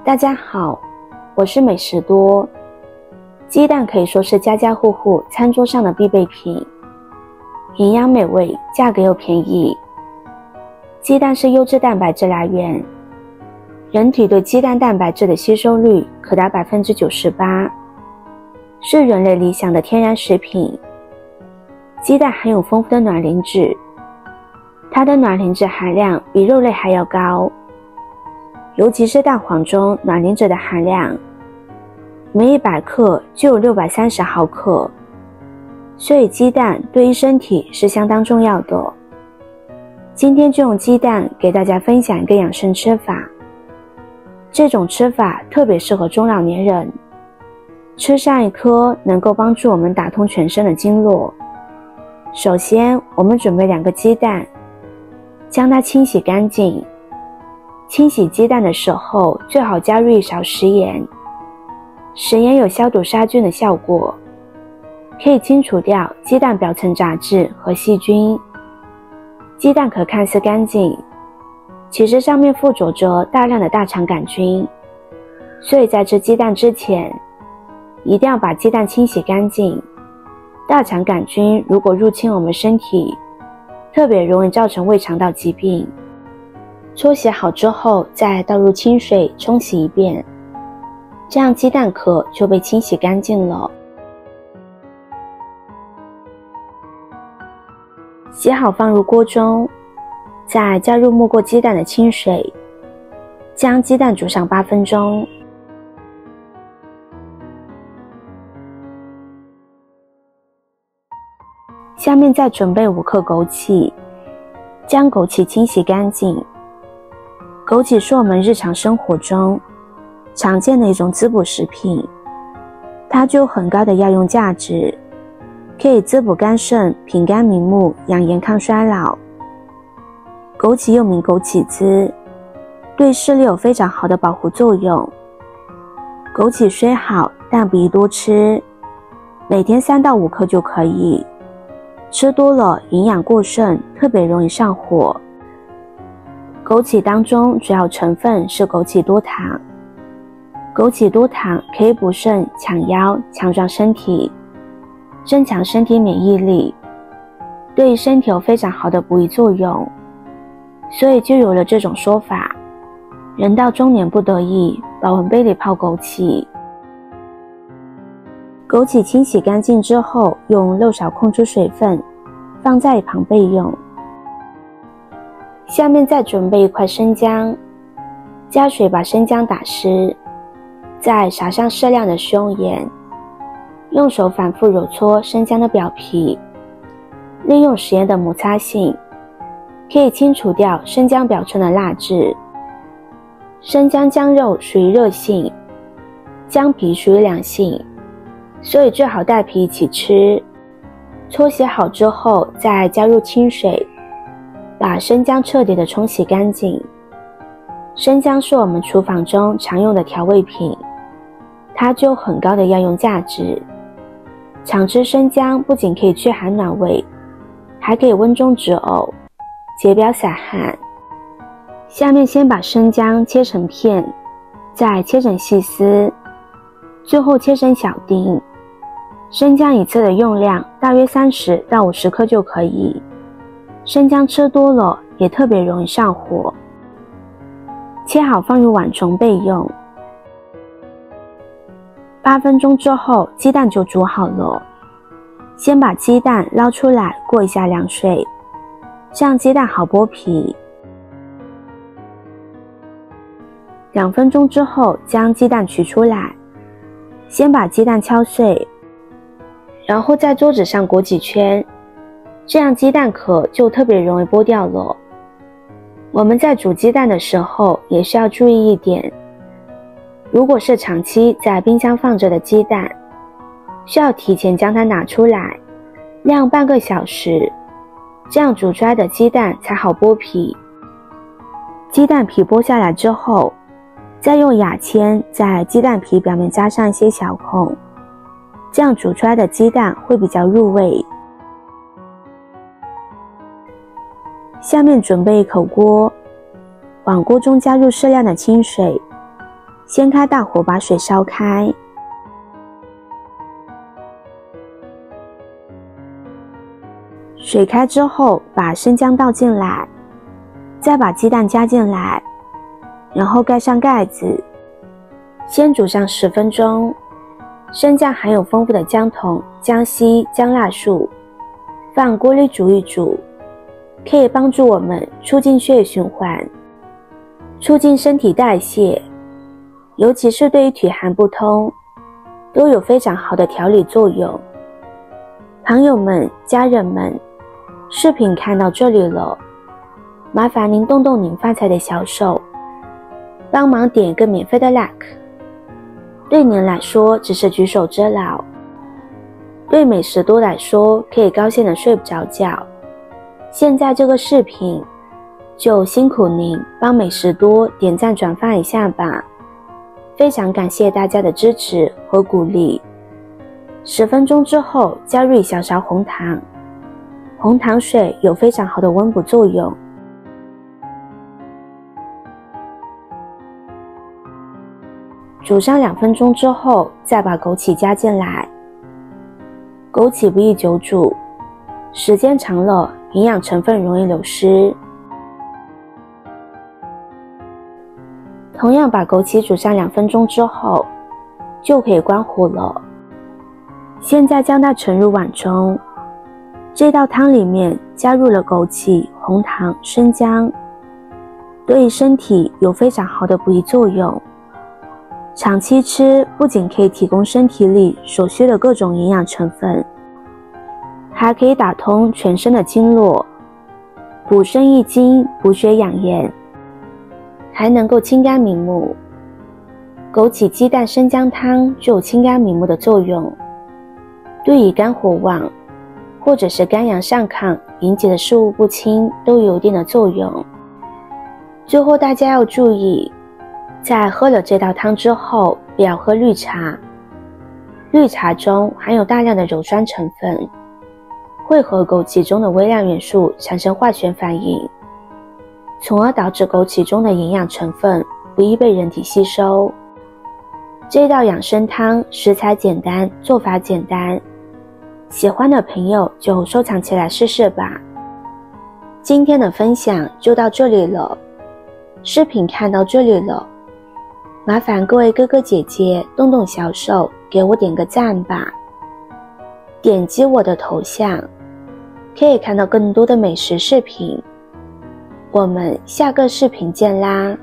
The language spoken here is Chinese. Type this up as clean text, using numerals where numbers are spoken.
大家好，我是美食多。鸡蛋可以说是家家户户餐桌上的必备品，营养美味，价格又便宜。鸡蛋是优质蛋白质来源，人体对鸡蛋蛋白质的吸收率可达 98%， 是人类理想的天然食品。鸡蛋含有丰富的卵磷脂，它的卵磷脂含量比肉类还要高，尤其是蛋黄中卵磷脂的含量，每100克就有630毫克，所以鸡蛋对于身体是相当重要的。今天就用鸡蛋给大家分享一个养生吃法，这种吃法特别适合中老年人，吃上一颗能够帮助我们打通全身的经络。首先我们准备2个鸡蛋，将它清洗干净。清洗鸡蛋的时候最好加入1勺食盐，食盐有消毒杀菌的效果，可以清除掉鸡蛋表层杂质和细菌。鸡蛋壳看似干净，其实上面附着着大量的大肠杆菌，所以在吃鸡蛋之前一定要把鸡蛋清洗干净。大肠杆菌如果入侵我们身体，特别容易造成胃肠道疾病。搓洗好之后再倒入清水冲洗一遍，这样鸡蛋壳就被清洗干净了。洗好放入锅中，再加入没过鸡蛋的清水，将鸡蛋煮上8分钟。下面再准备5克枸杞，将枸杞清洗干净。枸杞是我们日常生活中常见的一种滋补食品，它具有很高的药用价值，可以滋补肝肾、平肝明目、养颜抗衰老。枸杞又名枸杞子，对视力有非常好的保护作用。枸杞虽好，但不宜多吃，每天3到5克就可以。吃多了营养过剩，特别容易上火。枸杞当中主要成分是枸杞多糖，枸杞多糖可以补肾、强腰、强壮身体，增强身体免疫力，对身体有非常好的补益作用，所以就有了这种说法：人到中年不得已，保温杯里泡枸杞。枸杞清洗干净之后，用漏勺控出水分，放在一旁备用。下面再准备1块生姜，加水把生姜打湿，再撒上适量的食用盐，用手反复揉搓生姜的表皮，利用食盐的摩擦性，可以清除掉生姜表层的蜡质。生姜姜肉属于热性，姜皮属于凉性，所以最好带皮一起吃。搓洗好之后再加入清水，把生姜彻底的冲洗干净。生姜是我们厨房中常用的调味品，它具有很高的药用价值。常吃生姜不仅可以驱寒暖胃，还可以温中止呕，解表散汗。下面先把生姜切成片，再切成细丝，最后切成小丁。生姜一次的用量大约30到50克就可以，生姜吃多了也特别容易上火。切好放入碗中备用。8分钟之后鸡蛋就煮好了，先把鸡蛋捞出来过一下凉水，这样鸡蛋好剥皮。2分钟之后将鸡蛋取出来，先把鸡蛋敲碎，然后在桌子上裹几圈，这样鸡蛋壳就特别容易剥掉了。我们在煮鸡蛋的时候也需要注意一点，如果是长期在冰箱放着的鸡蛋，需要提前将它拿出来晾半个小时，这样煮出来的鸡蛋才好剥皮。鸡蛋皮剥下来之后，再用牙签在鸡蛋皮表面扎上一些小孔，这样煮出来的鸡蛋会比较入味。下面准备一口锅，往锅中加入适量的清水，先开大火把水烧开，水开之后把生姜倒进来，再把鸡蛋加进来，然后盖上盖子，先煮上10分钟。生姜含有丰富的姜酮、姜烯、姜辣素，放锅里煮一煮，可以帮助我们促进血液循环，促进身体代谢，尤其是对于体寒不通，都有非常好的调理作用。朋友们、家人们，视频看到这里了，麻烦您动动您发财的小手，帮忙点一个免费的 like。对您来说只是举手之劳，对美食多来说可以高兴的睡不着觉。现在这个视频就辛苦您帮美食多点赞转发一下吧，非常感谢大家的支持和鼓励。10分钟之后加入一小勺红糖，红糖水有非常好的温补作用。煮上2分钟之后，再把枸杞加进来。枸杞不宜久煮，时间长了，营养成分容易流失。同样把枸杞煮上2分钟之后，就可以关火了。现在将它盛入碗中，这道汤里面加入了枸杞、红糖、生姜，对身体有非常好的补益作用。长期吃不仅可以提供身体里所需的各种营养成分，还可以打通全身的经络，补肾益精、补血养颜，还能够清肝明目。枸杞鸡蛋生姜汤就有清肝明目的作用，对于肝火旺或者是肝阳上亢引起的食物不清都有一定的作用。最后大家要注意，在喝了这道汤之后，不要喝绿茶。绿茶中含有大量的鞣酸成分，会和枸杞中的微量元素产生化学反应，从而导致枸杞中的营养成分不易被人体吸收。这道养生汤食材简单，做法简单，喜欢的朋友就收藏起来试试吧。今天的分享就到这里了，视频看到这里了，麻烦各位哥哥姐姐动动小手给我点个赞吧。点击我的头像，可以看到更多的美食视频。我们下个视频见啦！